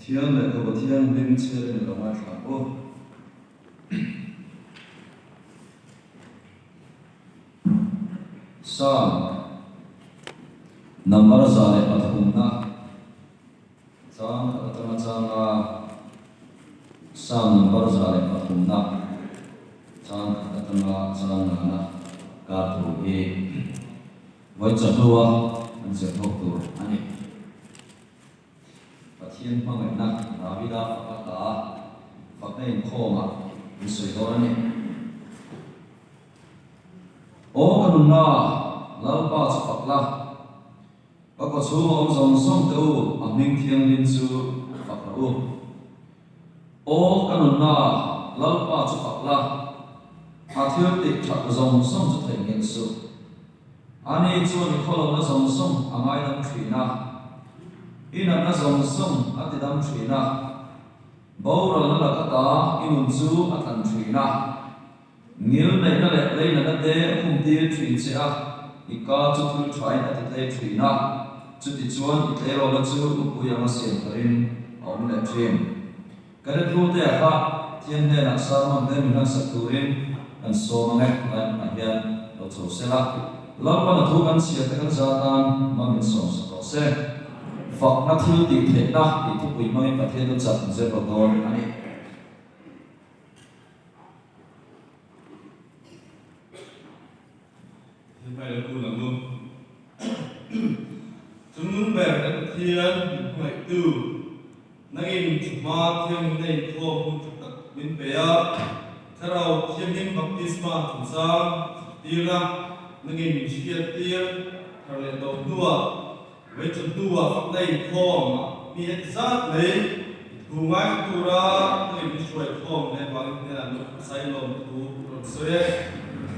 thiang le ko thiang lim che le lo ma tha o Psalm number zale pathumna Psalm atama changa Psalm number zale pathumna Psalm atama changa na ka tu e voi chakwa an se thok tu ani pathian pangai na ravida pakata paknai khoma isoi dorani o kanuna lalpa chapakla bako chu om zong song tu amning thiang lin chu pakau o kanuna lalpa chapakla athir tik thak zong song chu thai ngeng su ani chu ni kholo na zong song angai dam thina ina na zong song atidam thina bawra na lakata inun chu atan thina ngil nei na le lei na te khum ti thin che a ika chu thul thai na te thina chu ti chuan i te ro la chu u ya ma siam tarin om le thin kare thu te ha thian ne na sa man te min han saturin an so mangai an ahian lo chu sela lalpa na thu kan sia te kan za tan mamin so so se fak na thil ti the na ti thu pui mai pathe do chat je ro don ani phải là tu làm luôn chúng muốn về các thiên phải tu nãy mình mà thiên này thua không chụp mình về thế nào thiên nhiên baptisma chúng ta đi ra nãy mình chia tiền rồi lại đầu đua với chúng đua phát đây thua mà bị hết sát lấy tu ngay tu ra nãy mình xuôi thua này bằng thế là nó sai lầm tu rồi xuôi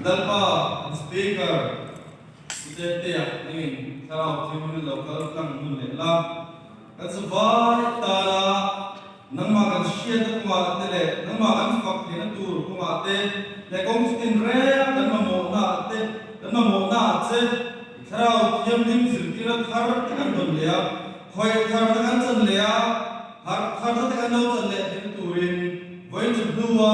dan pa speaker te te ni thao thim local kang mun le la kan vai ta la nang ma kan shia ta ma te le nang ma kan fak ni na tur ku ma te le kong tin re kan ma mo na che thao thim nim zir ti ra thar ta kan don le a khoi thar ta kan chan le a har thar ta kan no chan le tin turin voi chu duwa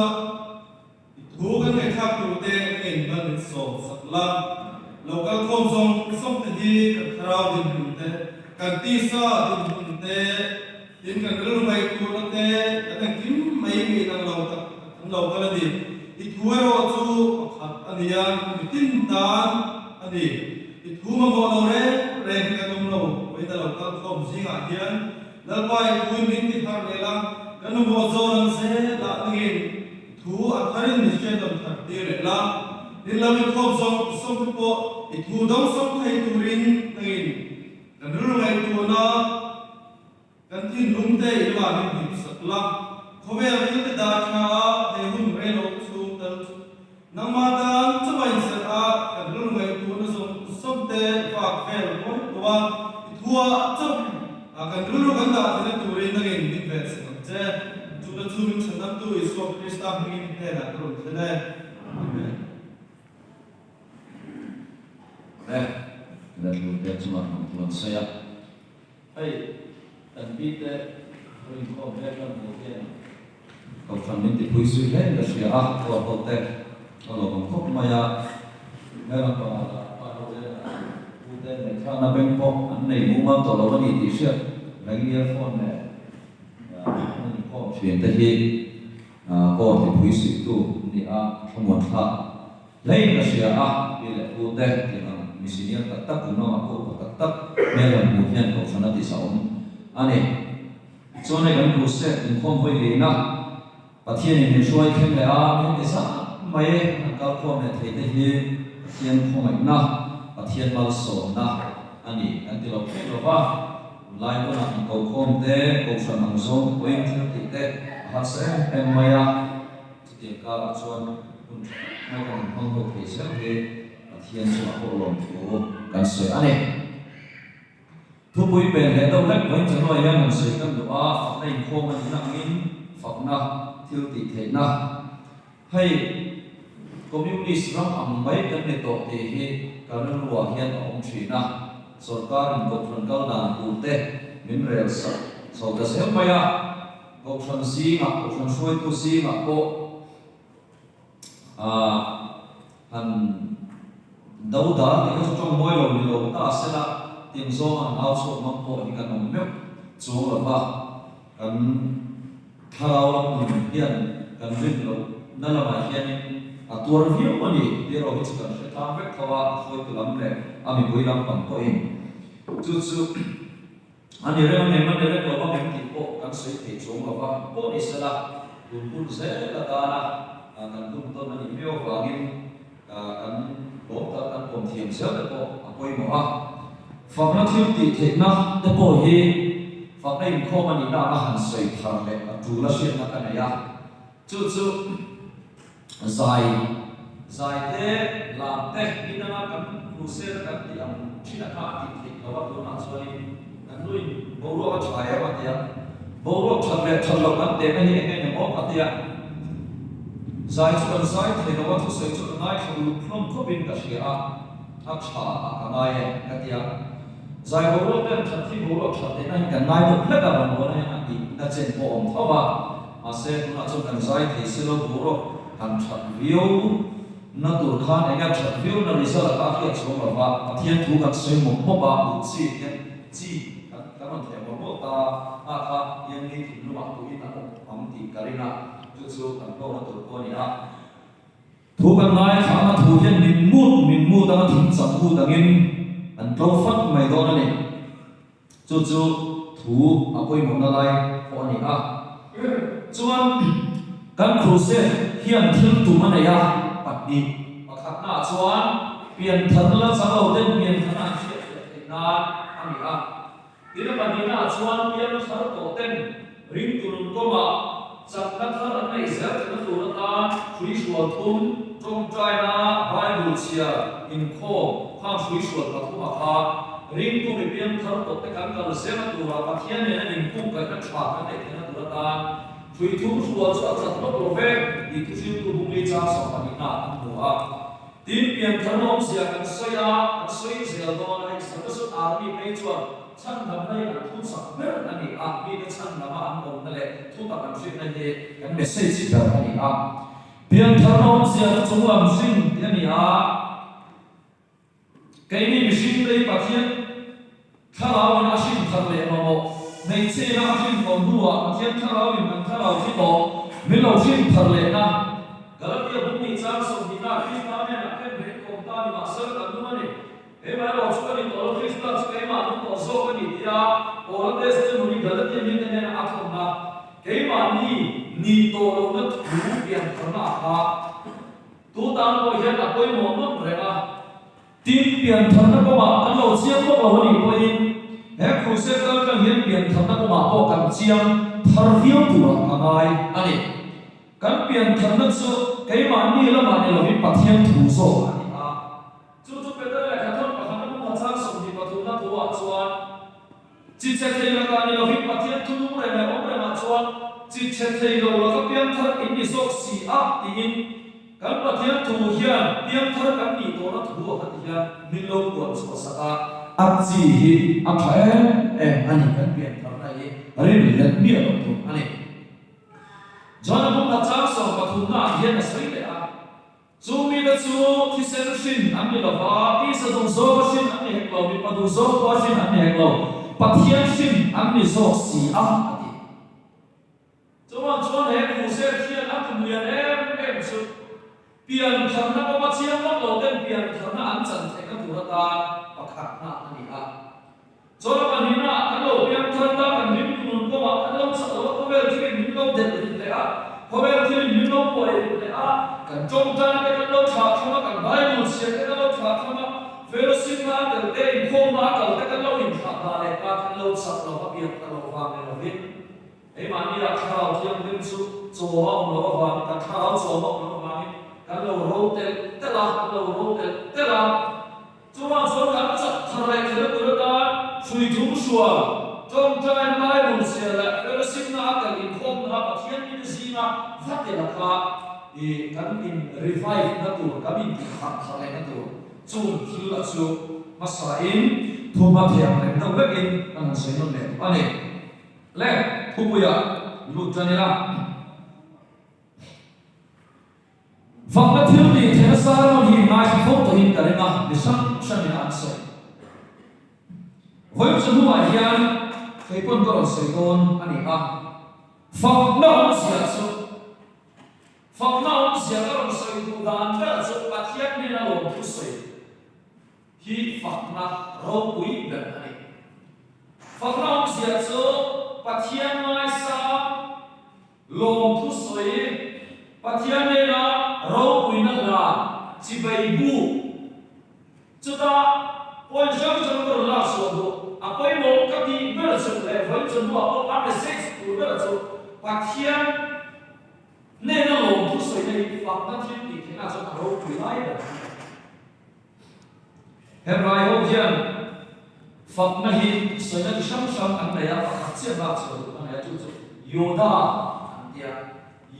thu kan ngai thak tu te ngai ban so sakla local khom som te hi thrau din hun te kan ti sa din hun te tin kan ru mai tu na te kan kim mai mi nang lo kala di I thuaro chu khat ania tin tan ani I thu ma mo lo re ka dum lo wai ta local khom zinga hian lalpai thu min ti thar le la kan mo zo nan se la ngin thu a tharin ni che dom thar ti le la din la min khom som po I thu dong som thai turin ngin kan ru ngai tu na kan tin lum te I wa min bi sakla khobe ri te da cha he hun re lo chu tal nang ma dan chabai sa a kan ru ngai tu na som te fa fel ko to wa I thu a chap a kan ru kan da te turin ngin bi ve sa che chu da chu min chan tu I so krista ngin he na ro te ne amen dan lupa cuma Tuhan saya. Hai, dan kita ring kau berkan mungkin kau kami di puisi hen dan siapa kau hotel kalau kau maya mereka pada hotel mereka na bengkok ane muma tolong ni di siap lagi earphone ni kau cuci tadi kau di puisi itu ni semua tak lain dan siapa bila hotel misinya tetap guna aku tetap meron mungkin kau sana di saum ane so ne kan proses inkom hoi le na pathian ni suai khem le a men desa mai ka ko me thei te hi pathian khomai na pathian mal so na ani an ti lo ke lo ba lai ko na ko khom te ko sa mang zo ko em thil ti te ha se em maya ti ka chuan kun mai kan hong ho ke sa ke thiên số hộ lòng của căn sợi anh em thu bùi bền để đâu lách với chúng tôi đang sợi căn độ a phật này khô mình nặng in phật na thiêu tị thế na hay communist ram am mấy căn này tổ thì cái nó lùa hiện ông chỉ na सरकार को फ्रंकल ना उते मिन रेल सा so ta se maya ko than si ma ko than soi tu si ma ko han đâu đó thì có trong môi lồng lồng ta sẽ là tìm số hàng áo số mong bộ thì cần nồng nước số là ba cần thao lòng thì hiện cần biết lồng nên là mà hiện tua review mà đi thì rồi chỉ cần sẽ tham vết thao thôi từ lắm này mình quay làm bằng coi chút chút anh nhớ rằng mình nhớ rằng mình thì bộ cần sẽ thể số là ba bộ đi sẽ là cũng sẽ là ta là cần cũng tôi mình hiểu và nghiên cần bộ ta cần còn thiền sớm để bộ quay một phật nó thiếu tị thế na để bộ hi phật này không mà đi ra là hành sợi thằng này chủ là xuyên là cái này à chút chút dài dài thế làm thế đi ra cần tu sửa cần thì ông chỉ là khác thì nó bắt đầu nói rồi cần nuôi bố ruột có trái mà thì bố ruột thật là thật lòng lắm để cái này cái này bố mà thì dài chút cần dài thì nó bắt đầu sửa chút ngay không có bên cái gì áp trả cái này cái gì dài bố ruột nên thật thì bố ruột thật thế này cái này được hết cả bằng bố này anh đi đã trên bộ ông thao ba mà sẽ nó trong cần dài thì sẽ lo bố ruột hành thật view nó tụt khan anh em thật view nó đi sau là các cái số mà và thiên thu các số một bộ ba một chi các bạn thấy một bộ ta yên đi thì nó mặc tụi nó ông thì cái này chút chút các cô nó tụt cô này thu cái này khá là thu hiện mình mua ta thỉnh sắm mua ta in anh trâu phát mày đó này chút chút thu quay một nó lại cô này chuan kan cruise hian thil tu ma neya patni pakhat na chuan pian than la chalo den pian than a hriat na ani ina patni na chuan pian thar to ten ring turun koma chak na thar an nei zel na tur ta thui sual thum trong trai na bible chia in kho kham thui sual ta thuma kha ring tu mi pian thar to te kan kal zel na tur a pathian ne in kum ka ka thwa ka nei na tur ta thui thu sual cho chat no profet di tu siu tu bung le cha so pani na tu tin pian thanom sia kan soi zel do na sa ka su army pe chuan chan nam nei an thu sak mer ani mi ka chan nama an om na le thu ta kan shin na he kan message da ani pian thanom sia chung lam shin ani kai ni mishin le pathian thalao na shin thar le mo nei che na shin kon duwa pathian thalao in an thalao chi to mi lo shin thar le na galatia bung ni chang so ni na krishna ne na ken me kom ta ni ma sar kan du ni e ma lo chu ni to krishna che ma nu to so ni dia or des te nu ni galatia ni ne na athom na ke ma ni to lo na thu pian thana ha tu tang ko hian a koi mo mo re na tin pian thana ko ma kan lo chiang ko lo ni ko in he khuse kal ka hian pian thana ko ma ko kan chiang thar viu tu ra ngai ani kan pian thana chu ke ma ni la ma ne lo hi pathian thu so ani chu pe da la ka thon pa han ko ma chang so ni pa tu na tu wa chuan chi che thei la ka ni lo hi pathian thu nu re na om re ma chuan chi che thei lo la ka pian thar in ni sok si ti in kan pathian thu hian pian thar kan ni to na thu ha hian min lo ko so sa ka chi hi phae ani kan pian thar na ye rin let mi lo tu ani John Bung na chang so pa thu na hian na sai le chu mi da chu thi sen shin an ni lo ba ti sa dong so shin an ni hek lo mi pa du so ko shin an ni hek lo pathian shin an ni so si ati chuan he khu se hian a kum lian em chu pian thar na ko ma chiang ma lo den pian thar na an chan the ka tu ta pakhat na ani chuan pa ni na kan lo pian thar ta kan rim kun ko ma kan lo sa lo ko ve thi min lo den le ko ve thi min lo po le kan chong tan ke kan lo tha thama kan bible se ke kan lo tha thama fellowship na de te in ko ma ka te kan lo in tha ba le ka kan lo sa lo ka pian kan lo wa me lo vin ei ma ni ra thao thiam dim su cho wa lo wa ka thao cho wa lo wa kan lo ro te la kan lo ro te la chuan kan chat thar le ke lo ta sui thum suwa trong trai bible se la fellowship na ka in khom na pathian ni zina vate la ka kan in revive na tu kan in khat thale na tu chun thil la chu masa in thuma thiam le na wekin an sei no le ani le thuya lu chanila fakna thil ni thena sar hi mai phok to hin kalena ni sam shamina ansai voi chanu a hian keipon ko segon ani a fakna sia so fakna sia ko soi tu dan ka so pathian ni na lo tu soi hi fakna ro pui dan ani fakna sia so pathian mai sa lo tu soi pathian ni na ro pui na la chi bai bu chuta oi jang jang ko la so do apoi mo ka ti ber so le voi chun mo ko a sex tu ber so pathian ne na lo tu soi nei fakna thi ti thena so ro pui lai da Hebrai ho hian fakna hi soina ki sham sham an ya pakhat che ba chu an ya chu yoda an dia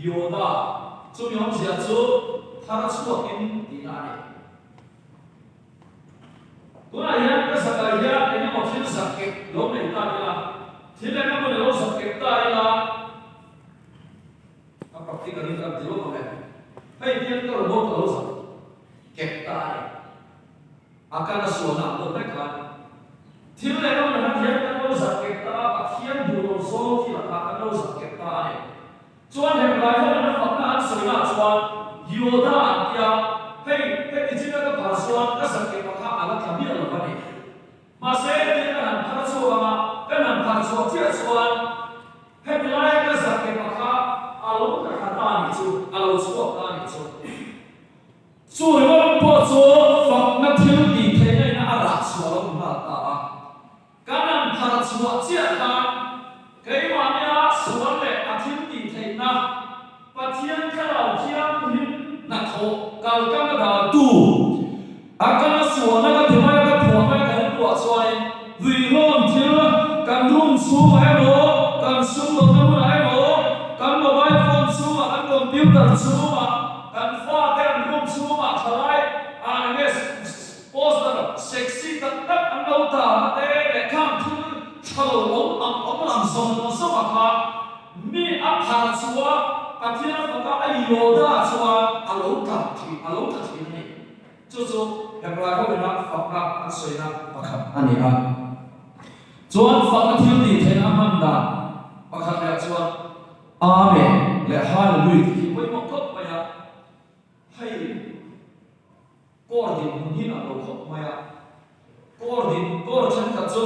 yoda chu mi hom sia chu thara chu in ti na ni tuna ya ka saka ya ene mo thil sak ke lo nei ta la thil na mo lo sak ke ta la a praktika ni ta dilo ko me hai tian ko lo ko lo sak ke ta ni akana suona lo mereka thil le no na thian ka lo sak ke ta pathian du lo so thi la ka lo sak ke ta ni chuan he lai ho na fakna an soina chuan yoda ya hei ti china ka par suan ka sak ke pa kha ala thabi ala bani ma se te na phar chu ma ka nan phar chu thia chuan he lai ka sak ke pa kha alo ka kha ta ni chu alo chu ta ni chu chu lo po chu fakna thil ti the nei na ara chu lo ma ta ka nan phar chu chia ta kai ma ya suan le a thil ti the na pathian ka lao thiam hin na tho kal ka da tu akana suana ka thimai ka phoma ka hin tua chuai lui lon thil kan room chu ai lo kan sum lo na mu ai lo kan mobile phone chu ma kan computer chu ma kan fa kan room chu ma thalai yes poster sexy tak tak an lo ta te le kham thil chalo om lam son no so ma kha mi a phar chuwa pathian fa ka ai yoda chuwa alo ta thi ni chu hebrai ho na fakna an soina pakhat ani a chuan fakna thil ti thena man da pakhat le chuan amen le hallelujah ki poi mo khop maya hai kor din hin a lo khop maya kor chan ka chu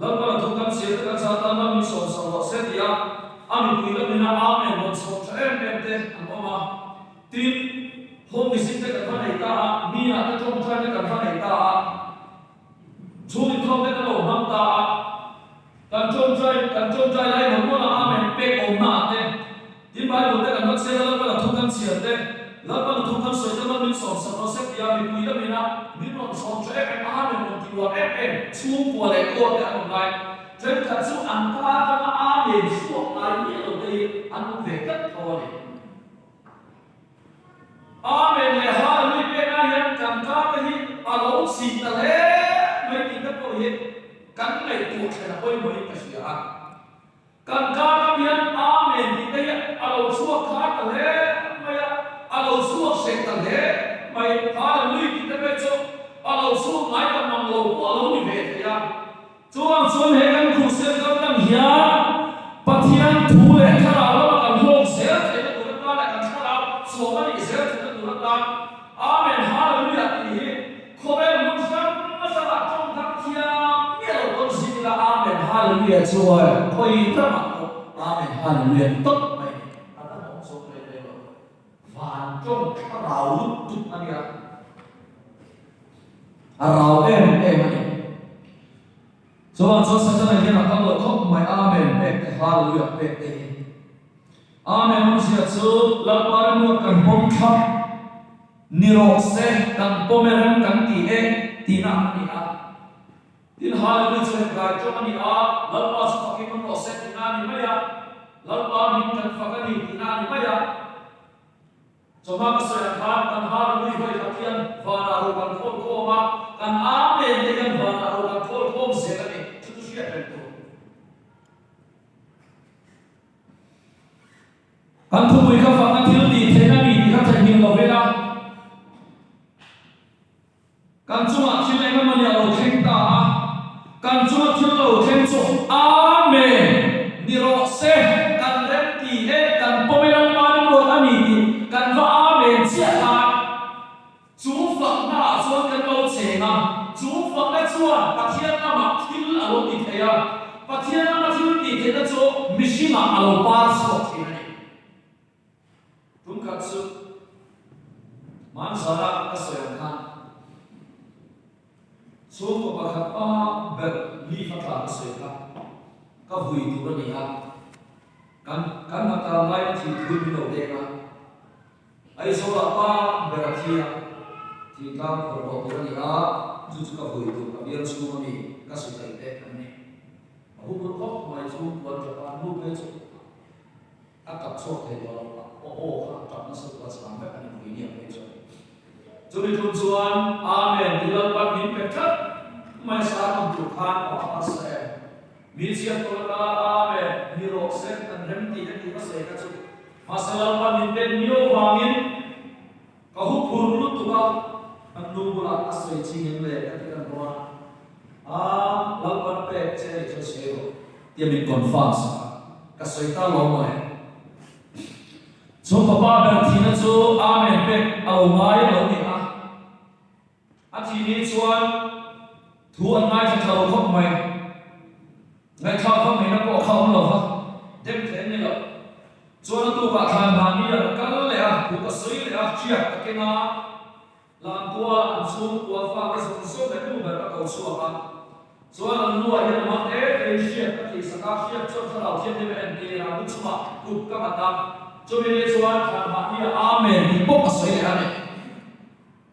lamba thu kan se ka cha ta ma min so so lo se dia ami pui la mina amen lo so cha em te amoma tin home visit ka ka nei ta mi na ta thong trai ka ka nei ta chu ni thong ka lo ham ta kan chong trai lai mo na amen pe om na te tin bai lo te kan nok se la ba thu kan sia te la ba thu kan so ta ma min so so lo se dia mi pui la mina min lo so cha em amen lo ti wa em chu ko le ko te an lai chen ka chu an ta ka amen su ai ni lo te an ve ka tho ni amen le hallelujah pe na yan kan ka hi alo si ta le mai ti ka ko hi kan nei tu thena oi moi ka sia kan ka yan amen ti te alo su kha ta le mai alo su se ta le mai hallelujah ti te pe chu alo su mai ka mang lo ko alo ni ve ya chuan he kan khu se ka tam hiya pathian thu le khara lo kan lo se te tu ta la kan khara so ma ni se amen hallelujah ti khobe mun sam ma sa ba trong thak thia mi lo kon sin la amen hallelujah chuai khoi ta ma amen hallelujah tot mai ata mo so le le van trong ka rau tu ania rau em ani chuan so sa na hian ka lo khop mai amen pe hallelujah pe te amen mun sia chu la par nu kan bom khap nirok se kan pomeran kan ti e tina ni a tin hallelujah chu ka cho ni a lalpa su fakin no se tina ni maya lalpa min kan fakani tina ni maya choma ka se kan hallelujah hoi fakian vana ro kan ko ma kan amen te kan vana ro kan ko se ka ni chu tu sia pen to kan thu mui ka fa thil ti thena mi ni ka thai ning lo vela kan chunga thil enga mani lo theng ta kan chunga thil lo theng chu amen ni ro se kan rem ti e kan pomelang man ro ani ti kan va amen chia ha chú phật na chuan kan lo chenga chú phật na chuan pathian na ma thil alo ti theya pathian na ma thil ti thena chu mishina alo par so thina tum khat su man sara ka soyam khan chu ko pakhat pa ber li fa ta se ka hui tu ra ni ha kan na ta lai thi thui bi lo de ka ai so la pa ber thia thì ta phải bỏ tiền đi á, chú ka hui tu ka biar semua ni kasih tay te ni. Aku berkok mai chú buat jalan lu ke chú. Akap sok te lo akap na sok pas sampai kan ini apa itu. Jadi tujuan amen dilakukan di pekat mai saat Tuhan apa saya. Misian tolak amen mirok sen dan remti dan kita saya kacu. Masalah pamin mio bangin kau purlu tukar anu bulan asli cingin le ketika doa lakukan pecah itu seo dia mengonfas kasoita lomai so papa berarti na so amen pe au mai lo ni ati ni chuan thuan mai cha thau khop mai ngai thau khop mai na ko khau lo fa dem then ni lo chuan tu ka than ba ni ya kal le ku ka soi le chia ka na làm tua ăn xuống tua pha cái sông sông cái nu về các cầu xua ha xua làm nuôi hiện mặt thế để xuyên các thị sản các xuyên cho thằng nào xuyên để em đi làm lúc xua cục các bạn làm cho nên xua thằng bạn đi amen đi bốc cái sợi này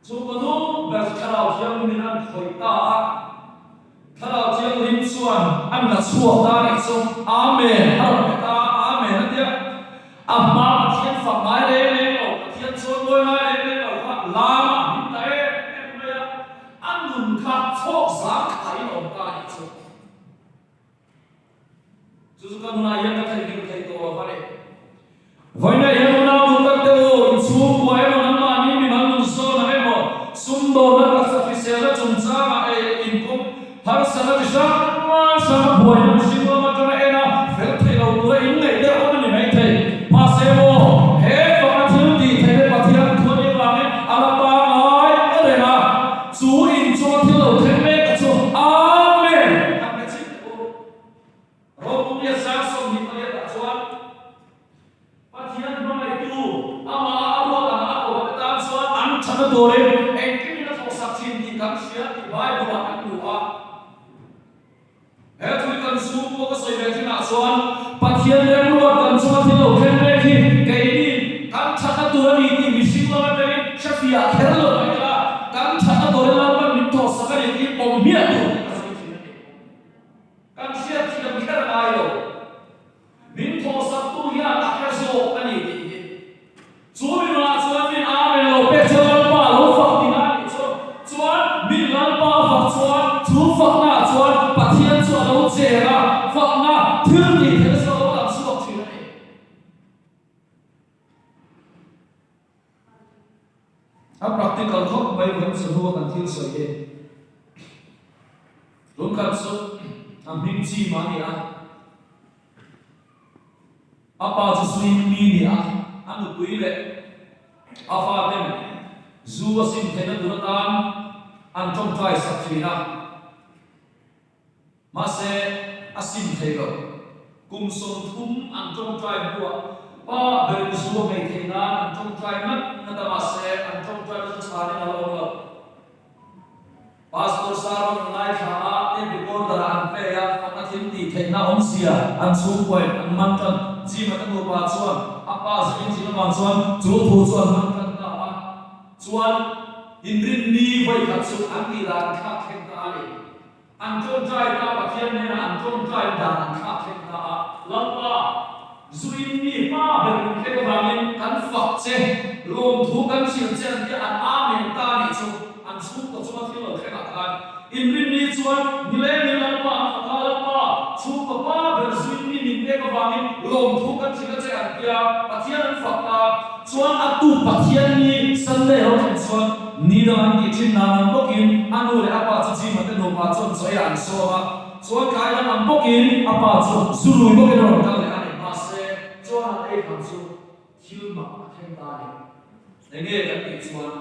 xua cái nu về thằng nào xuyên mình ăn khởi ta thằng nào xuyên lim xuân ăn là xua ta này xung amen ăn ta amen đó chứ amma thiên phật mãi lên thiên xuân ngôi mãi lên làm chok sa khai lo ka ni chu chu ka na ya ka thai to wa ne vai na ya na tu tak te o chu ko ai ma na ni mi man nu so na e mo sum do na ka sa fi se la chum cha ma e in kum har sa na sha ma sa boi na shi ma ma ta e na fel the lo tu in nei de o ni mai thai ma se mo he pa na thu ti thai de pa thiam thu ni ba ne ala pa ai e de na chu in chu thi lo the Dore engkau nak fokus cinti kami siap dibayar buat doa. Tulikan suku kesoi bagi nasuan patian yang luar dan semua tidak keneki kaini kan cakap Tuhan ini misi lawan dari syafia kerana mereka kan cakap Tuhan lawan minta sekali ini pomia tu kan siap tidak kerana ayo minta satu yang akhir so kan ini suami nasuan ni amen lo pecah praktikal kok baik kan semua kan til soye lungkap so ambil si mani apa sesuai ini anu kuile apa tem zuwa sim tena duratan antong try sakrina mase asim thego kum som thum antong try bua pa ber zuwa mai thena antong try mat nata mase antong try su chani na lo pastor saron nai tha te before da an pe ya pa thim ti thena om sia an su koi an man kan ji ma kan pa chuan apa zin ji ma chuan chu thu chuan man kan ta chuan inrin ni vai khat su an ti la kha khen ta ni an chon try ta pa thiam ne an chon try da an kha khen ta lapa zuin ni pa ben ke ka bangin kan fak che lom thu kan sil chen ti an amen ta ni chu an su ko chu thi lo khe ka kan inrin ni chuan ni le ni la pa ka la pa chu pa pa ben zuin ni min ke ka bangin lom thu kan sil che an dia pathian an fakta chuan atu pathian ni Sunday ho kan chuan ni da an ki thin na bokin anu le apa chu chi mate no pa chuan soya an so ma chuan kai da an bokin apa chu zului bokin ro ka le ani ma se chuan ai kham chu thil ma khen ta ni nge kan ti chuan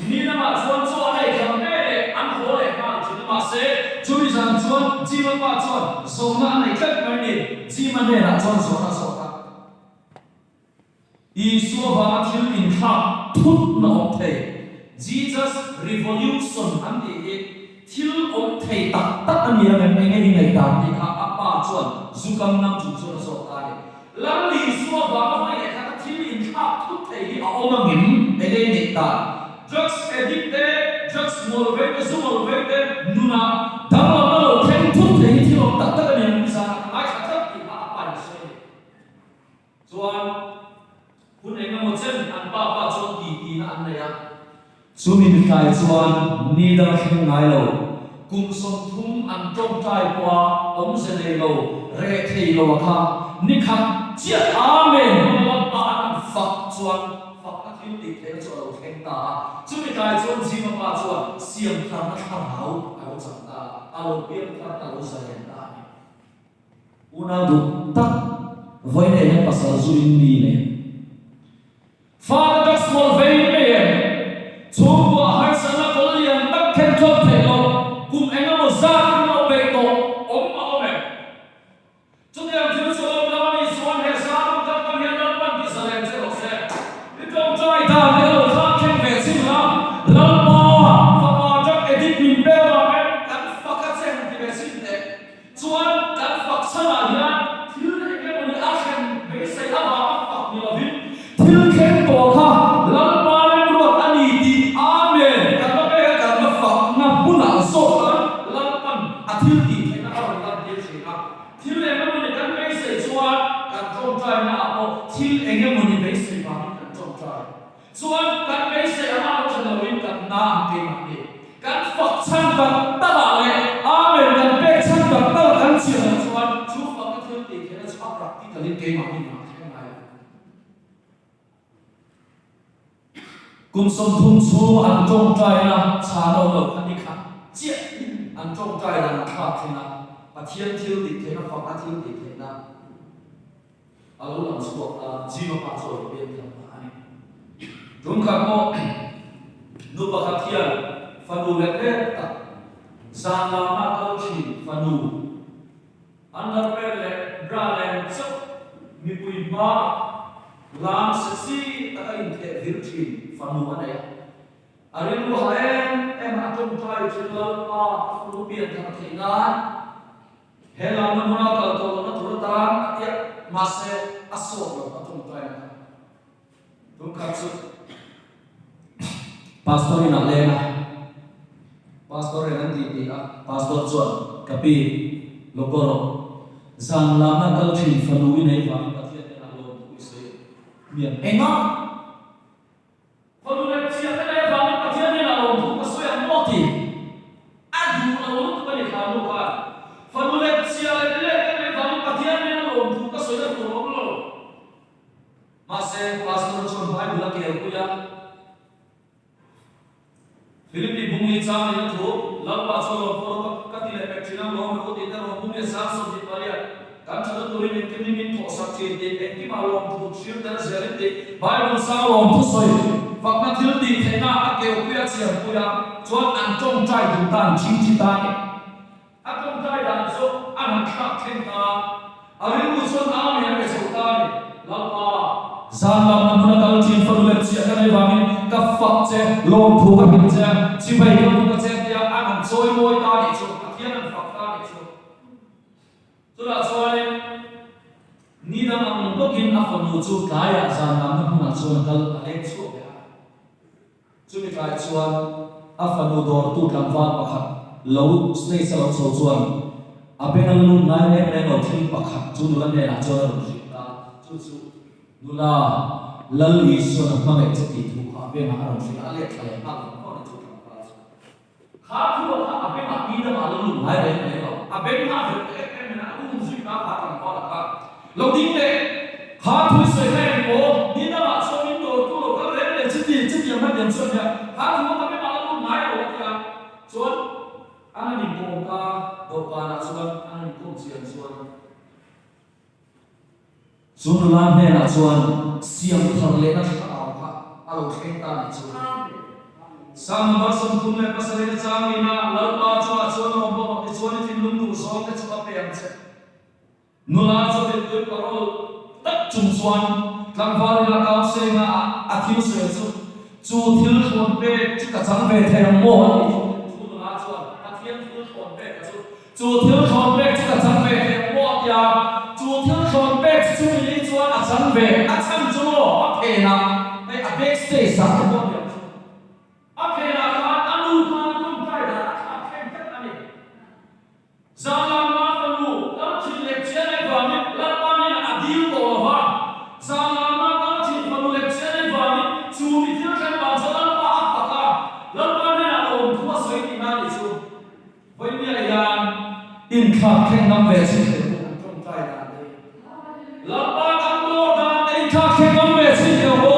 ni na ma chuan chuan ai kham ne an ho le ma chu ma se chu bi san chuan chi ma pa chuan so na nei kat mai ni chi ma ne na chuan so na so ta Isu ba thil in kha thut na hok thei Jesus revolution an ti hi thil om thei tak tak ani la men nge ni ngai ta ni kha apa chuan zukam nam chu chu na so ta ni lam li su ba ma mai kha thil in kha thut thei hi a om ngim nge ni ta drugs addicted drugs motivated so motivated nuna dam la lo theng thut thei thil om tak tak ani ni sa ai kha tak ki a apa ni so chuanคุณเองก็หมดเช่นอันป้าป้าชนกี่นะอันไหนอ่ะสุมิตรใจชวนนี่ดาเข่งไงเรากุมสมทุ่มอันจงใจกว่าอมเสนเราเรทเราค่ะนี่ครับเจ้าอาเมนมันป้าอันฝักชวนฝักอันที่ติดเทชวนเราเข่งตาสุมิตรใจชวนชีมาป้าชวนเสียงทางนักข่าวเอาจับตาเอาเบี้ยทางตาเราใส่ตาอุณาดุตักไว้ในนั้นภาษาจุลินดีเนี่ยFather, that's small vein man. Chumbo hai sana kolian tak ken chot thelo. Kum enga mo zat no be to om ome. Chudiam thiu chom la ni swan he sa kum tak kam hian lan pan ki salen che lo se. Ni tong chai ta le lo kha ken ve sin la. Lan ma fa ma jak edit min be la me kan fakat sen ti ve sin de. Chuan kan fak sana hian thiu le ke mo ni a khen be sai a ba fak ni la vin. Thiu khen to kha lan ma le ro ani ti amen kan ba be kan ba fak na puna so kan lan pan a thiu ti khen na ron lan ti si ka thiu le mo ni kan be sai chuan kan chom trai na apo thiu enge mo ni be sai ba kan chom trai chuan kan be sai ama lo chan lo win kan na ke ma ni kan fak chan kan ta la le amen kan be chan kan ta kan chi na chuan chu fak ka thiu ti khen na cha practically ke ma ni cùng sông thung số ăn trong trai là trà đầu đầu anh đi khát chết ăn trong trai là khát thế nào và thiên thiêu thì thế nào phật thiêu thì thế nào ở lúc làm số là chỉ mà bắt rồi biến thành anh đúng không có nụ bạc khát thiên phần nụ lệ lệ ta sang làm mà câu chỉ phần nụ anh đã về lệ ra lệ sốc mi bùi ma làm sexy ta in thể virgin phần nụ anh ấy anh ấy nói em ăn trong trai chỉ là phần nụ biến thành thế nào hệ là nó muốn cầu cầu nó thua ta tiệt mà sẽ asol ở trong trai này đúng không chứ pastor ini nak lena pastor yang nanti dia pastor John kapi lokoro zang lama kau chin fanu ini faham kasihan dengan lo kuisi biar enak fanu nak siapa yang faham kasihan dengan lo tu pasal yang mati aduh lo tu balik kamu kan fanu nak siapa yang faham kasihan dengan lo tu pasal yang turun lo masih pastor John bahai bulan ke ya Filipi bumi cang yang tu, lalu pasal orang katile pekcina orang itu tidak orang bumi sangat di balik. Kan cara turin yang kini min tu sakit di, engki malam tu cium dan selit di, bayi bangsa orang tu soi. Fakta til di tena ake ukuya siap ukuya, cuan ancong cai juntan cincita ni. Ancong cai dan so anak kak cinta, hari usun am yang kesultan ni, lalu Salam namun kalau cint perlu siap kan ibamin kafak cek lom buka pinjam cibai kamu kecek dia akan soy boy tadi itu akhirnya fakta itu sudah soalnya ni dalam mungkin apa nuju kaya salam namun soal kalau ada itu ya cumi kaya soal apa nudor tu kamfan pakat laut stay selalu soal apa yang lu ngai yang ngotri pakat cuma dia nak soal kita cucu Nula lalu isu nak mengenai cekik tu, apa yang orang sih alet saya apa orang itu apa? Kalau apa yang kita malu hari ini, apa yang ada mana unsur apa orang apa? Lalu ini, kalau pa na chuan an kum chian chuan chun lam he na chuan siam thar le na thau kha alo theng ta ni chu sam ba som tum le pasale chang ina lalpa chuan mo bo ti chuan tin lum tu so ka chu pe ang che nula chu be tu parol tak chung chuan tlang var la ka se nga a thiu se chu thil khon pe chu ka chang ve theng mo ani chu nula chuan a thian thil khon pe ka chu thil khon pe chu ka chang ve theng mo ya chu thil khon pe chu ni chuan a chang ve a chang chu a phe na ai a back stage sa mo ya a phe na ka anu ma tum pai da a phe tak ani zala ma anu am chi le chen ai va ni la pa ni a dil ko va zala ma am chi fa lu le chen ai va ni chu mi thil khan ba zala pa a pa ka la pa ni a om thu a soi ni na ni chu voi mi a yan in kha khen nam ve chi le trong tai da ni la pa kam do da in kha khen nam ve chi le ho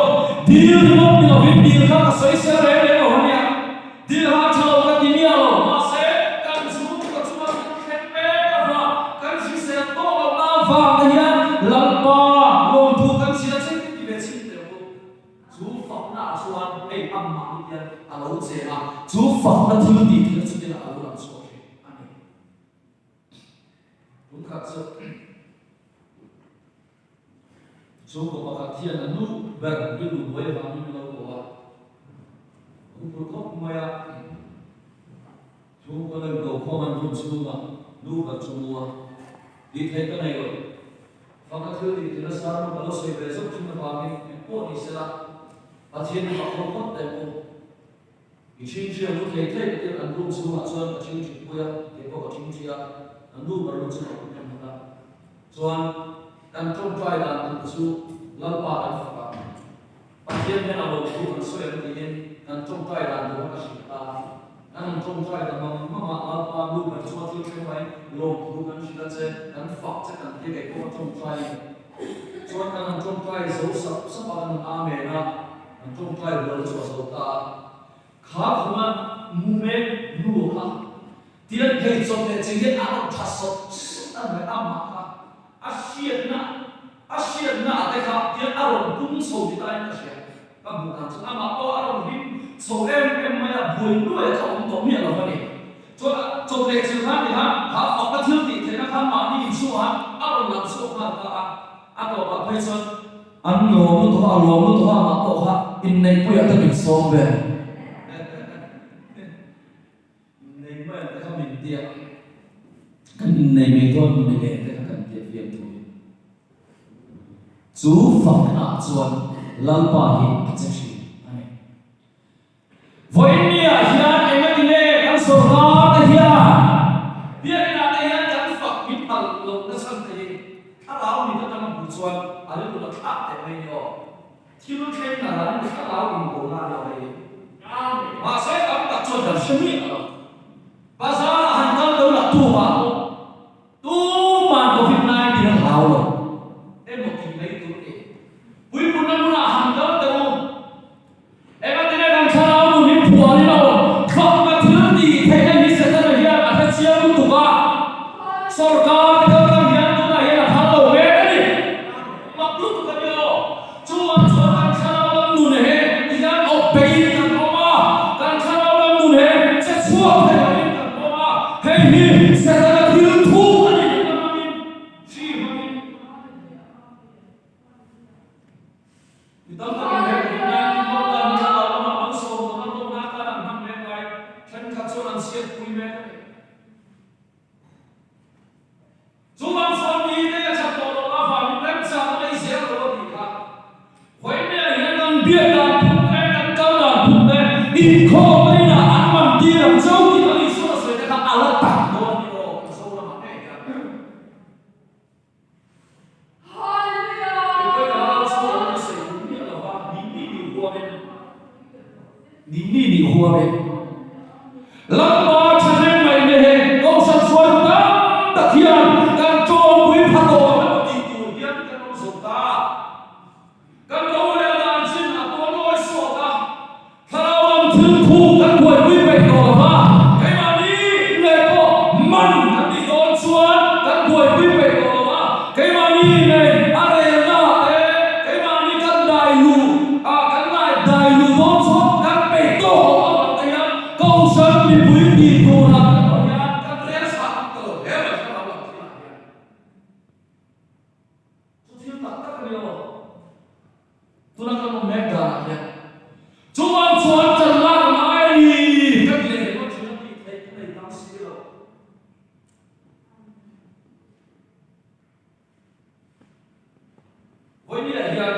dil ni mo mi lo vi dil kha ka soi se re le ho ni dil ha chalo ka ti mi a lo ma se kan chu ka chu ma khen pe ka va kan si se to lo na va ka ya la pa lo thu kan si la chen ti ve chi le ho chu fa na chuan ei am ma ni ya a lo che a chu fa na thil ti ti chu ti la a lo la chu ani đúng thật sự số của bà thiên là nút về cái đủ mới và như lâu của bà cũng có khóc mày à chúng có lần cầu không ăn chung chung mà nút và chung mua đi thấy cái này rồi và các thứ thì nó sao nó có xoay về giúp chúng ta vào cái cốt thì sẽ là bà thiên là không có tại cô thì chính chuyện lúc thấy thấy cái ăn chung chung mà xuân và chính chuyện quê thì có chính chuyện ăn nút và lúc chung là cũng nhận ra xuân kan trong trai là tu su lalpa an fa pasien ne alo tu an so em ti en kan trong trai là tu ka shi ta kan trong trai là mama lalpa lu kan so ti ke mai lo tu kan shi ta che kan fa che kan ti ke ko trong trai so kan trong trai so sa pa kan a me na kan trong trai lo so ta kha khuma mu me lu ha tian ke so ne che ye a tha so ta me a ma Asia na te kha dia aron kum so di tai ka sia ka bu kan sa ma to aron him so em ma ya bui nu e ka om to mi la ba ni cho le chi ha ni ha fa ka thil ti te na kha ma ni su ha aron la su ha ta a to ba phai son an lo nu to a lo nu to ma to ha in nei pu ya ta mi so be nei ma ta ka mi dia kan nei me to ni le te ka kan dia viam tu chú phật na chuan lalpa hi achachi ani voinia hian ematile kan sorna ta hian biakina ta hian kan phak mit al lo na san ta hi alaw ni ta tam bu chuan ale lu la kha te mai yo thilu khen na ran ni alaw ni bo na lo ai ma sai kam ta chuan da shmi alo basa han kan do la tu ma tu man covid-19 na law lo Hãy subscribe cho kênh Ghiền Mì Gõ để không bỏ lỡ câu sân bị quý vị cô là ở nhà các lẽ sáng tờ thế mà sao làm thế này tôi thiếu tất cả cái điều tôi đang có một mẹ cả nhé chúng anh chuẩn chân lát mãi đi các lẽ nó chỉ là bị thấy cái này tăng xí rồi với như là hiện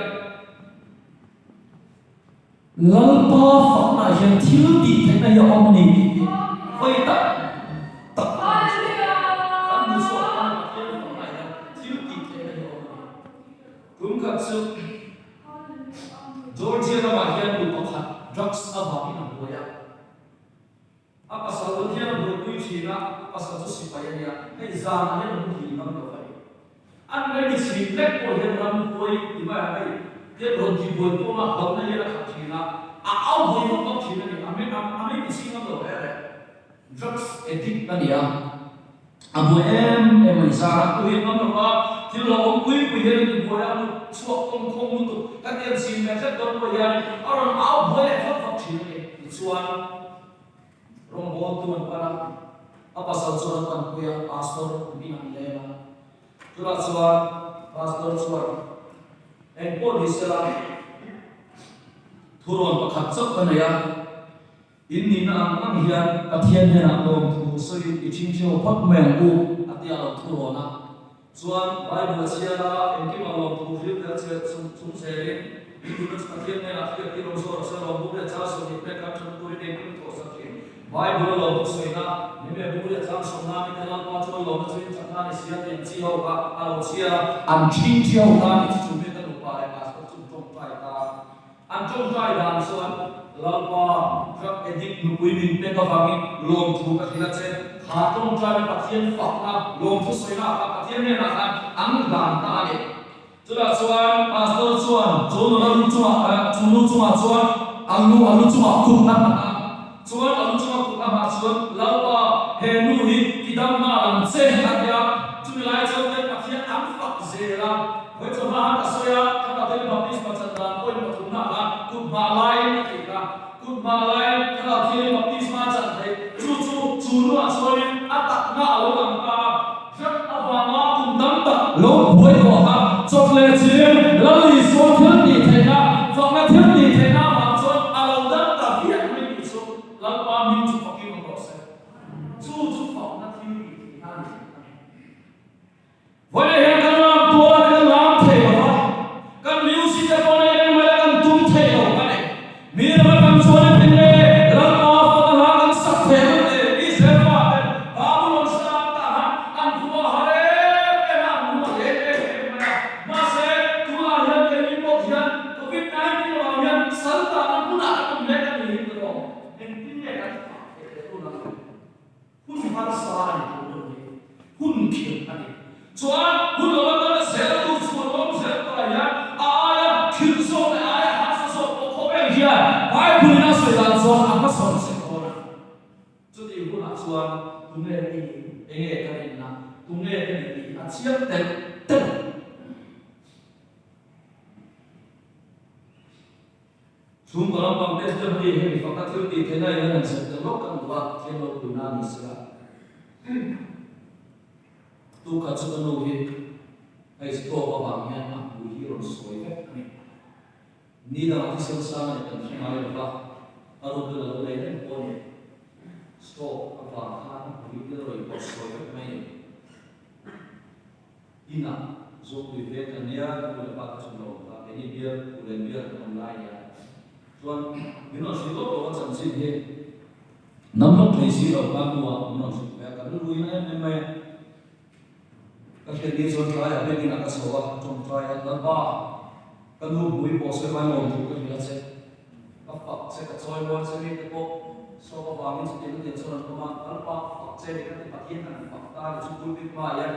lần ba phẳng là hiện thiếu đi thế này ông này với tập tập các mũi số ăn mà thiếu phẳng này thiếu đi thế này ông này cũng gặp sự Georgia na bagian du pakhat drugs abami ng buya. Apasal dia na buhay China, apasal tu sipayan dia, kay zana niya ng hinang kafay. Ang medicine tek po yan ram buhay di ba ay dia ronti buhay po mahal na yan ang China. Aaw buhay mo ang China ni amin ising ang drugs addict na niya. Abu em zara tu hin ang ba til lo ong kui yan di buhay ang suak kong kong tu các em xin mẹ rất đông bây giờ ở áo mới lại phát triển này chuan rong bol tuan para apa sal chuan kan kuya pastor bi an lema tura chuan pastor chuan en police la thuron pakhat chak kanaya in na ang hian pathian ne na lom thu soi ichin chho phak meng u atia lo thurona chuan Bible siala en ki malom thu hil da che chung se itu pathian ne la ki rom so sa lo bu le cha so ni pe ka chun tu de ki to sa ki Bible lo tu soina ni me bu le cha so na ni la pa chu lo chu cha na ni sia ten chi ho ka a lo sia an chin chi ho ka ni chu me ka lu pa le ka so chung tong tai ta an chung tai dan so la pa drug addict nu pui min pe ka fangi lom thu ka thila che ha tong tra me pathian fak na lom thu soina ka pathian ne na ka ang dan ta ni Sudah cuan, pastor cuan, jono lalu cuma cuan, alu cuma kuna, cuan alu cuma kuna cuan, lawa henu hi kita malam sehat ya, cuma lain cuan pakai amfak zera, macam mana saya kata tadi baptis macam dan kau yang kuna lah, kut malai kita, kut malai kata tadi baptis macam tadi, cucu cuan atak na alu angka, jat abang kundam tak, lo boleh doa. Chok le chim la li so thil ni thaina phang na thil ni thaina ma chon alo dan ta hian mi ni so la pa min chu pakin ko se chu phang na thil ni thaina voi he kan lam to la kan lam the ba kan music ta ko ne ma kan tum the lo ka ne mi na kan so ne pin le la pa fa la kan sak the ne i se pa ba bu lo sa ta an ku ha re pe na mu le Chuan hun lo na sel tu chuan lo sel ta ya aya khil so na aya ha so ko ko be hia ai kun na so dan so a ma so se ko na chu ti hun a chuan tu ne ni e ka ni na tu ne ni a chiam te te chung ko lam pang te te ni he fa ka thil ti the na ya na se te lo kan wa ke lo tu na ni sa tu ka chu no hi ai sto ba ba hian ma bu hi ron soi ve ni da ti sel sa ne tan hi mai ba aru tu la le ne ko ne sto a ba khan bu hi ro i ko soi ve mai ina zo tu ve kan ya ku le ba ka chu no ba ni bia ku le bia online ya chuan min no si to ko chan si he nam lo thei si ro ka nu a min no si ve ka lu ina ne mai Kasi di so try abe ni nakasawa tong try at ba kanu bui po se man lo tu ka se apa se ka choi mo se ni ko so ba ba min se ni de so ko ma alpa se ni ka ti pakin na pa ta su tu pi ma ya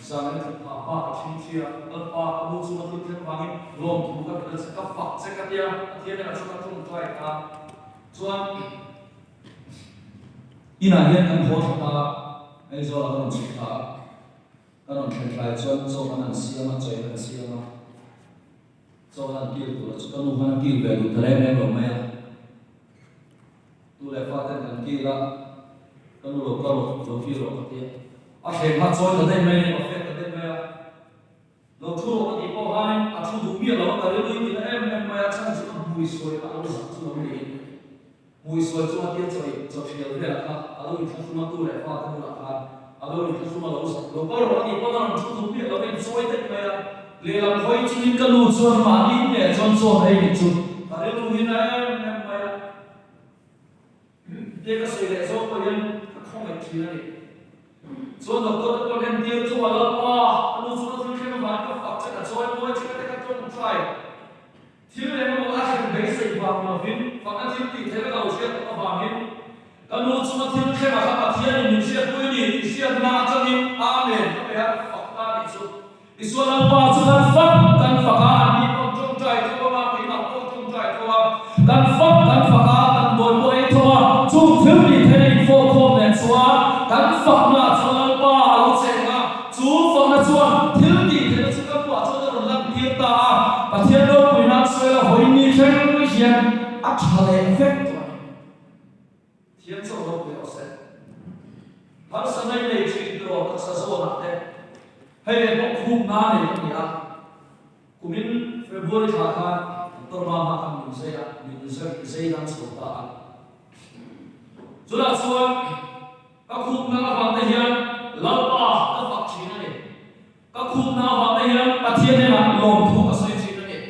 sa ne pa pa chin chi alpa abu su ma tu te ba min lo tu ka se ka pa se ka ya ti ne ka so ka tong try ka chuan ina hian kan ho ta ai zo la kan chi ta Karon kaya chuan so kanan siyama choy kan siyama so kanan kil tu la chuan nu kanan kil ve lu tare me lo maya tu le fa te kan kila kan lo fi ro ka ti a he ma choi ta dei mai ma fe ta dei mai lo thu ro ti ko han a thu du mi lo ka le ni em mai a chan chu bui soi a lo sa chu mi bui soi chu ma ti choi cho fi le ka a lo ni thu ma tu le fa ta la ka a lo ni thu ma lo sa lo ko ro ti ko na thu du mi lo ben soi dei mai le lam khoi chin ka lu chuan ma ni ne chon chon ai ni chu ta le lu ni na em mai de ka soi le zo ko yan không phải chỉ là gì số đầu tôi có đem tiêu cho vào lớp qua luôn số thứ thêm vào các học chắc là số em mới chỉ có các trong try thiếu em có ai cũng basic sự vào mà vin và các thiếu thì thế đầu tiên có vào vin các luôn số thiếu thêm vào các bạn thiếu thì mình sẽ quên đi thì sẽ na cho mình amen các bạn học ta đi số thì số lớp qua số căn pháp cả đi con trong try cho các bạn nào con trong try cho căn pháp cả đôi mỗi thôi chung thiếu thì thế này vô cùng nên số căn pháp là số lớp qua lúc xem chú pháp là chuan thiếu thì thế là các bạn cho nó làm thiên ta và thiên đô mình đang soi là hội nghị trên cái gì áp trả lại effect thiên số nó bị offset hắn sẽ này này chỉ được các sản xuất nặng đấy hay là một khu na này cũng vậy của mình phải vô đi thả ra tôi mà làm mình sẽ làm số ta chúng ta说các khu na vào đây hiện lâu ba các phát triển này các khu na vào đây hiện phát triển này là lồng thu các sản xuất này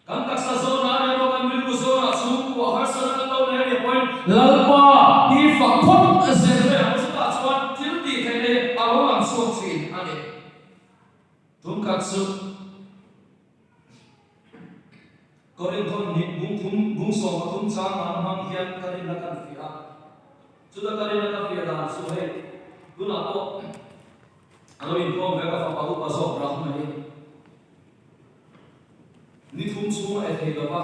các sản xuất này nó cần mình có số chung của hai sản xuất lâu này để point lâu ba đi phát quát ở dưới này chúng ta chọn thiếu đi cái này áo làm số chuyện này chúng ta sự có đến thôn nhịp bung sổ và thôn sáng mà mang hiền cái này là cần phải chúng ta cái này là phải làm số hết cứ là có anh em có về các phòng bảo sổ ra này ni thôn xuống ấy thì đâu mà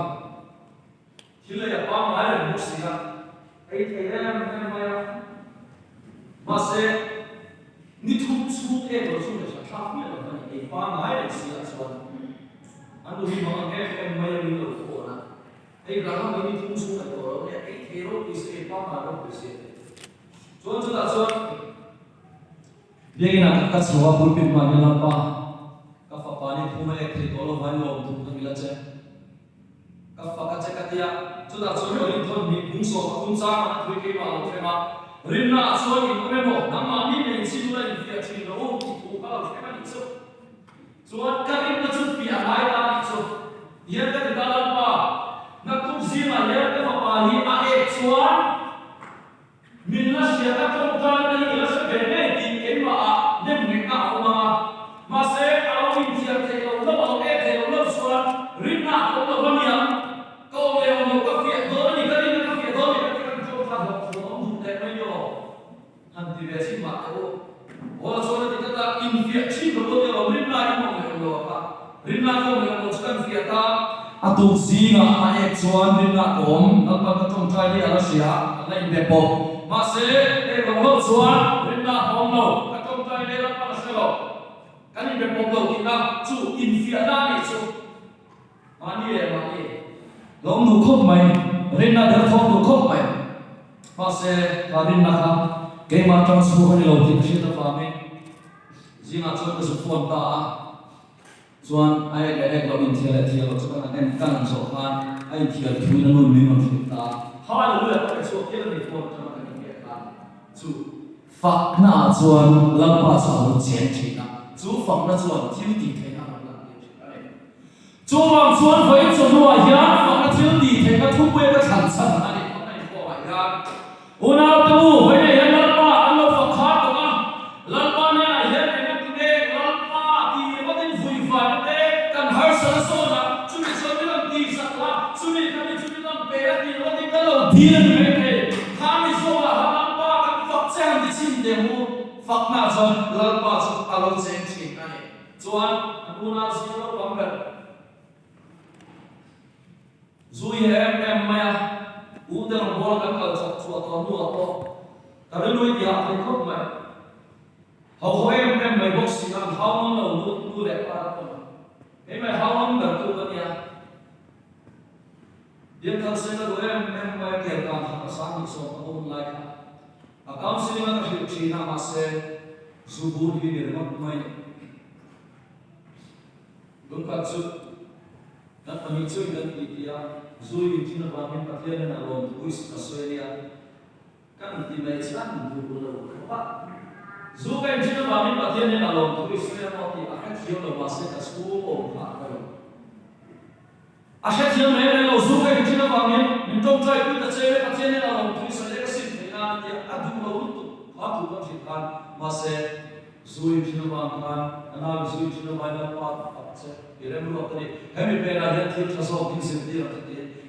khi là ba mai là một gì cả ấy thì em mà sẽ ni thôn xuống ấy rồi xuống là sao biết là cái ba mai là gì là sao anh đối với mọi người em mới đi được khổ na, ấy là nó mới đi thung xuống cái đó, ấy thế rồi thì sẽ bao mà nó bị sẽ, cho nên chúng ta cho, bây giờ là các số hóa bút bên mà như là ba, các pháp bản này thung ấy thì đó là vài lồng thung cái là chứ, các pháp các cái kia, chúng ta cho rồi thì thôn bị bung sổ thung sa mà thuê cái mà thuê mà, riêng là số thì có mấy bộ, nắm mà đi mình xin luôn là việc chỉ là ô thì thung các là cái gì số Tuhan kami mencuci air itu. Dia ke dalam apa? Nak kumsima dia ke apa? Dia air Tuhan. Minlah siapa tuan dari ilah sebenarnya di kema nem mereka orang masih awin siapa kalau Allah kalau Tuhan rina kalau baniam kau yang kafir doni kali kafir doni kan coba Tuhan muda mayo nanti biasa mak aku. Orang Tuhan kita tak infeksi betul kalau rina Rina ko mo kan fiata atu singa a ek chuan rina kom nalpa ka tong trai li ala sia ala in depo ma se e lo chuan rina kom lo ka tong trai le la pa se lo kan in depo lo ki na chu in fiata ni chu mani lom nu khop mai rina der khop nu khop mai ma se ka rina ka ke ma tang su ko ni lo ti chi ta pa me jinga chu ka su phone ta Tuan ai lek lo in thial chu kan en kan so khan ai thial thui na nun min thik ta hallelujah ka so thial ni phone ta kan ni ka chu fa na chuan lampa chaw chen thi na chu fa na chuan thil ti the na la ni chu wang chuan vai chu ruwa hian fa na thil ti the ka thu pe ka chan chan ani fa nai ko ai ya una tu vai ne yan lampa an lo fa kha to ma lampa ne ai hian ne na tu ne lampa ti wa tin fui fa te kan har sa so na chu mi so ni lam ti sa la chu mi kan ni chu mi lam pe ra ti wa ti ka lo ti na me ke ha mi so la ha lampa kan fa chang ti chin de mu fa na so lampa so a lo chen chi ani chuan una si lo pam ba zui em maya u de ro bol kan kal chak chu to nu to ta re lui dia thai khop mai hầu em mày bốc xì làm hao nó là lu lẹ qua đó em mày hao nó được tu cái gì điện thoại sẽ là em mày kể cả hàng sáng đi số online account sẽ là cái chuyện nào mà sẽ subur đi để mà mày đúng cả chút các anh chị đang đi kia rồi chỉ là bạn mình phát hiện là lòng twist Australia các anh chị này chỉ ăn đủ rồi các bạn dù cái chỉ là bạn mình phát hiện là lòng twist Australia mà thì anh chị là bạn sẽ có số cả rồi anh chị này là dù cái chỉ là bạn mình trong trái tim ta sẽ phát hiện là lòng twist Australia cái gì thì anh chị ăn đủ rồi phát đủ cái gì mà sẽ dù chỉ là bạn anh dù chỉ là bạn là phát Irem lu tadi, kami pernah lihat film sosok yang seperti itu.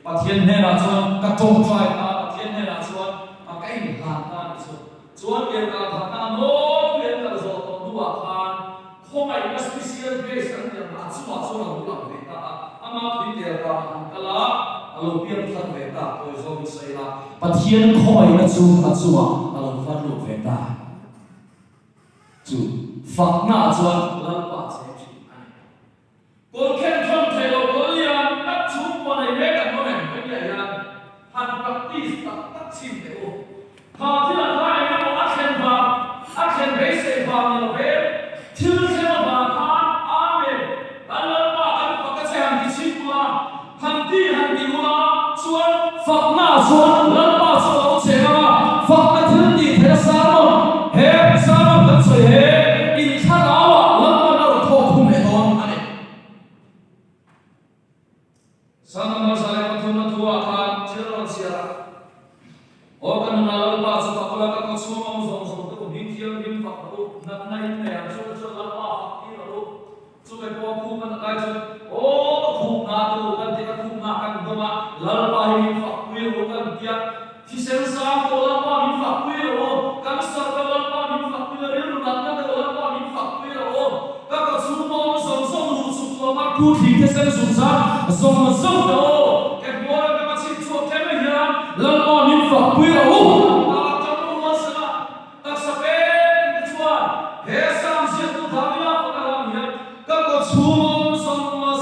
Pasien ni nak cuan, kacau cuai, pasien ni nak cuan, pakai ini hantar itu. Cuan dia kalau hantar, no dia kalau soal dua kan, kau ini special case kan dia macam nak ulang beta. Ama dia kalau kalau dia tak beta, kau so bisa lah. Pasien kau ini cuan kalau perlu beta. Fakna cuan lepas. Còn khen không thầy đồ có liền đắp chúng qua này mấy cả con này cái này là hạt bạc tí tắc chìm để ô họ thì là hai anh em ác khen bế xe vàng như là bế chưa xe vàng khan amen anh lớn bà anh có cái xe hàng tí chìm qua hàng tí qua chuan phật na chuan lớn bà chuan ấu xe ra phật na thiên tí thế xa mà hết xa mà vẫn sợi hết in cha áo à lớn bà nào thô khung hệ thôn anh Sana masalah patuna tua kan ciron sia. Okan nalal pa sa takula ka kusuma mo sa to bintiyan bin pakro nak nain na yan so la pa fakir ro so ke po ku man ka so o khu na to kan te ka khu na kan doma lal pa hin fakir ro kan dia ki sen sa ko la pa hin fakir ro kan sa ka la pa hin fakir ro na ka la pa hin fakir ro ka kusuma mo so lu su ma ku thi ke sen su sa so đó cái bố là các chị chùa thế này nhá lần còn những phật quy là u trong một lần nữa đặc sắc cái chùa hết sang diễn tu tham gia và làm việc các con chùa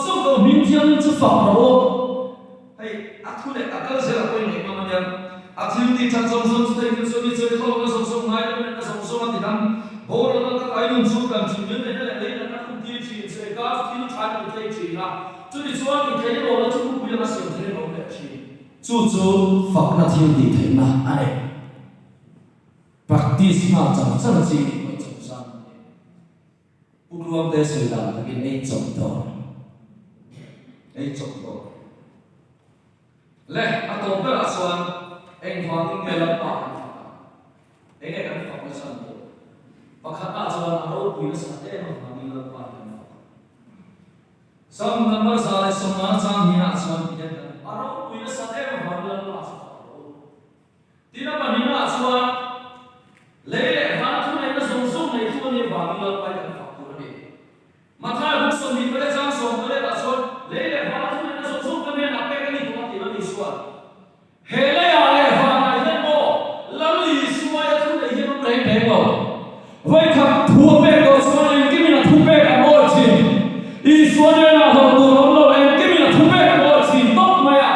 sống ở minh thiên chứ phật đâu hay thu này các sẽ là quên những mà nhận thiếu thì chẳng sống sống thì cái số đi chơi không có sống sống ngay nên là sống sống thì đang bố là các cái luôn chùa cần chịu nhớ này là đấy là các không tiêu chỉ chơi các thiếu trái được chơi chỉ là这里说你可以攞到中国人的手提包的去，做法那天地天呐，哎，practice 嘛，真正是会做上，不光在水上，那边没做到，没做到。来，阿东哥阿说，anh hoàng kinh nghe lắm bảo anh này cần phải có sẵn bộ, và khát阿说阿老贵的上天嘛，hoàng kinh lắm bảo Some numbers are some macam ni nak suan kita. Arau punya sate berbagai macam. Tidak mana suan. Lele, mana tu ni sungsung ni tu ni berbagai macam faktor ni. Maka bukan ni pada jangan suan pada suan. Lele, mana tu ni sungsung kami nak pegang ni tu mati lalu suan. Hele ale mana ni mo lalu suan tu ni yang mereka pegang. Mereka tua pegang suan yang kami nak tua pegang macam. Isuannya nak turun lo, kami nak tumpah kalau si top maya,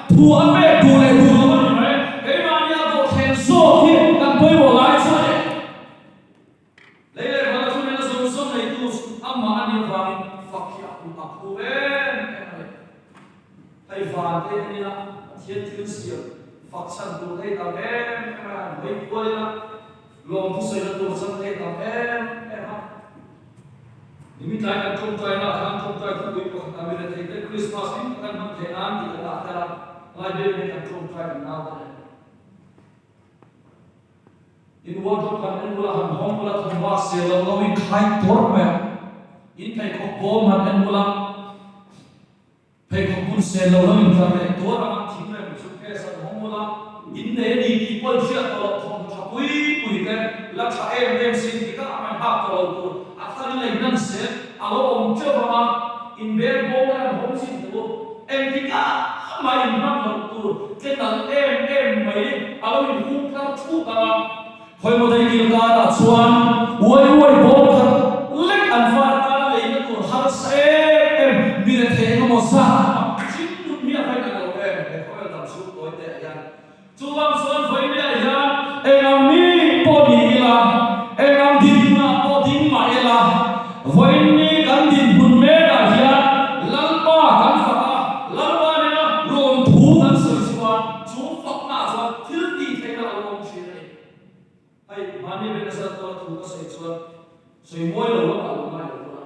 tuan be turun ni maya, kami mana tu kenso ni tak boleh boleh saja. Lain kalau tu ni sungsung itu, amma ani faham fakir aku hay faham ni lah, tiada siapa faksan tu hay tahu baik boleh lah, long tu saya tu sampai tahu Ini tanya contoh yang akan contoh itu bukan kami lihat Christmas ini akan menjelang di antara lagi dengan contoh yang nalar. Ini waktu kami ulang hong ulang hong selalu kai torme. Ini kai kopom han ulang kai kopun selalu kami torang tinggal suka sa hong ulang. Ini di people siapa kalau hong capui pui kan laksa sin kita aman hak kalau tu. Akan lagi nanti, kalau orang coba inber bola hong sin tu, kita main nak tu, kita mai, kalau ini bukan tu kalau kau một đây kia cả là chuan uai bom khát lek an pha ta lấy nó của har se em bị thế nó một sa chính lúc này phải là đâu em để coi là số tối tệ yan chuan xuân phải đi yan em làm mi body là em làm din mà body mà là vậy ni kan din bun me da yan lalpa kan fa lalpa ne na rom thu kan soi chuan chu phok na chuan thil ti thế nào rom chi này ai mani bên sa to thu ka soi chuan soi moi lo ka lo mai lo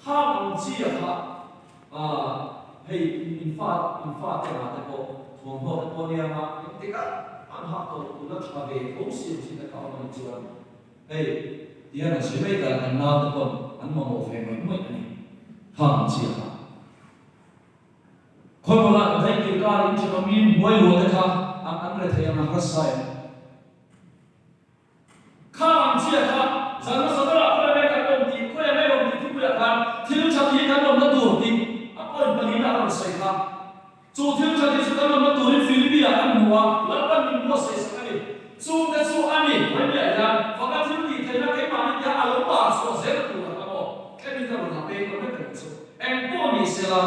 ha ang chi ha hey in fact te na te ko thong ho te ko nia ma te ka an ha to tu la cha ve ko si te ka ma chuan hey dia na soi mai ka an na te ko an mo mo fe mai mai ani ha ang chi ha khoi mo la dai ki ka in chi ma min moi lo te ka an le the ma ha sai khang chia kha zan ma sabara ko le ka kom ti ko ya mai rom ti ku ya kan thil cha ti kan rom na tu ti a ko bali na rom sai kha chu thil cha ti su kan rom na tu ri philippi ya kan huwa la pan min mo sai sa ni chu na chu ani ko ya ya fa ka thil ti thai na kai ma ni ya a lo pa so se tu la ka mo ke ni ka ro na pe ko me ka chu en ko ni se la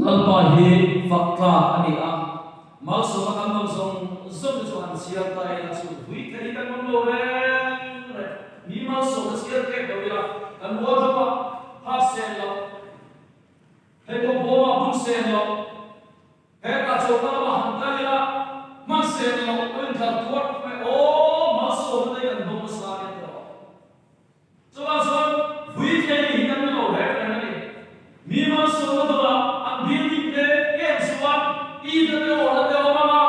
lalpa hi fakka ani a mal so ma kan song so chu an sia tai na chu hui thai kan mo lo re ni mal so ka sia ke do ya kan mo do ma ha se lo he ko bo ma bun se lo he ka chu ka ma han ta ya ma se lo en ka tuat me o ma so ma dai kan bo ma sa ne to so ma so hui thai ni kan mo re ni ni mal so ma do la an bi ni de ye suan i de me o la de o ma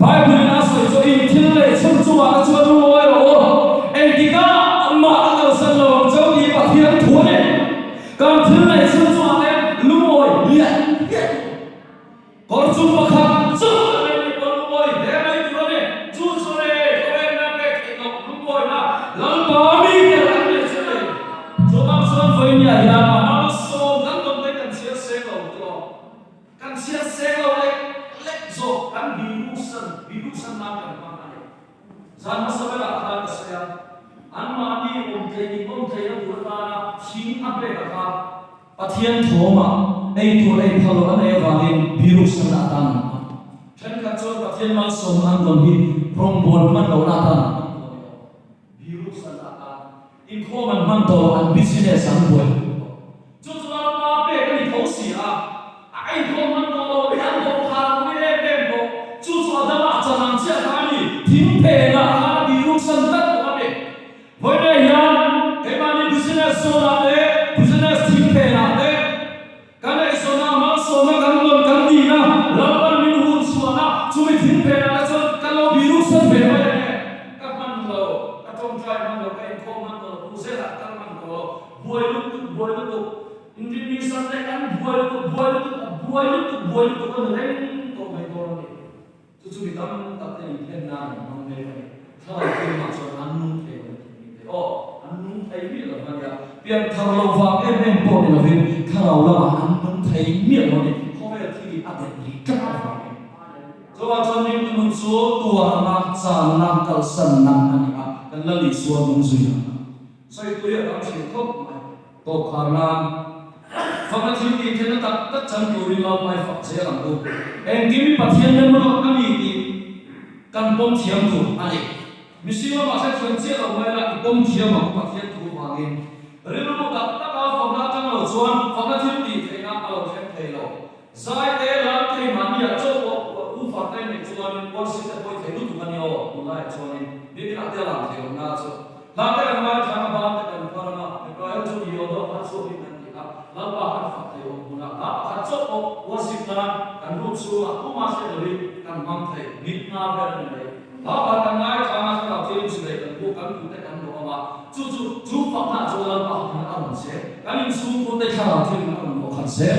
Bible na so so in thil le chum chu wa chu lu wa ro en ki ka ma ka san lo cho ki pa thian thu ne kam thil le chum chu wa le lu oi lia ko chu ma kha chu le ni ko lu oi de mai tu ne chu chu le ko le na pe ki no lu oi na lang pa mi ke la le chu le cho kam san foi nya ya ma so kan to te kan sia se lo to kan sia se lo le zo kan biru san na kan ma ne zan ma sabela kha ka sia an ma ni om te na purta na thing a pe ka pathian thoma ei tu ei phalo an e wangin biru san na tan chen ka chon pathian mal som an don hi from bon man lo na tan biru san na tan in kho man to an business an boy chu chu ma pe ka ni thau si a ai kho man to yan to kha ni le pe ko chu chu da ma cha nan chia ka ni thim pe na ha biru san ta ko ne voi ne yan ke ma ni business so na le business thim pe na le ka ne so na ma so na kan lon kan ni na la pan min hun so na chu mi thim pe na so ka lo biru san pe ma ne ka man lo ka tong trai man lo ka in kho man lo pu se la ka man lo boy lu indi ni san le kan boy lu ko ne to mai to ni chu mi tam ta te ni hen na ma me ne tha ke ma so an nu te o an nu ai mi lo ma ya pian thar lo wa em po ni lo vin tha lo la an nu thai mi lo ni ko me thi a de li ka wa so wa chon ni mun so tua na cha na kal san na ani a kan la li so mun zui na sai tu ya kam chi khop mai to khana Phật thiên địa thế nó tất chân tu đi lâu mai Phật sẽ làm tu. Em kiếm Phật thiên nhân nó cái gì thì căn bom thiam tu anh ấy. Mình xin mà sẽ phân chia ở ngoài là bom thiam mà Phật thiên tu hoàng in. Rồi nó đặt tất cả Phật đã trong đầu chuan Phật thiên địa thế nó ở trên thế lâu. Giải thế là thế mà bây giờ cho u Phật này mình chuan quan sinh sẽ coi thế lúc tu anh yêu tu lại chuan đi đi làm thế làm thế làm cho. Làm thế làm mai thằng ba thế làm con nó rồi cho nhiều đó phát số đi lapa kan fakta yo muna lapa kan chok worship na kan rup su aku masih dari kan mamte mitna ber ne lapa kan ngai chama sa la tin su kan bu kan ku te kan do ma chu fakta chu lapa kan an se kan in su ku te khala tin na kan do kan se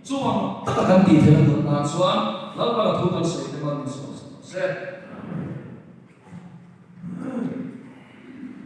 chu ang ta kan ti the na chuan lapa thu kan se te man su se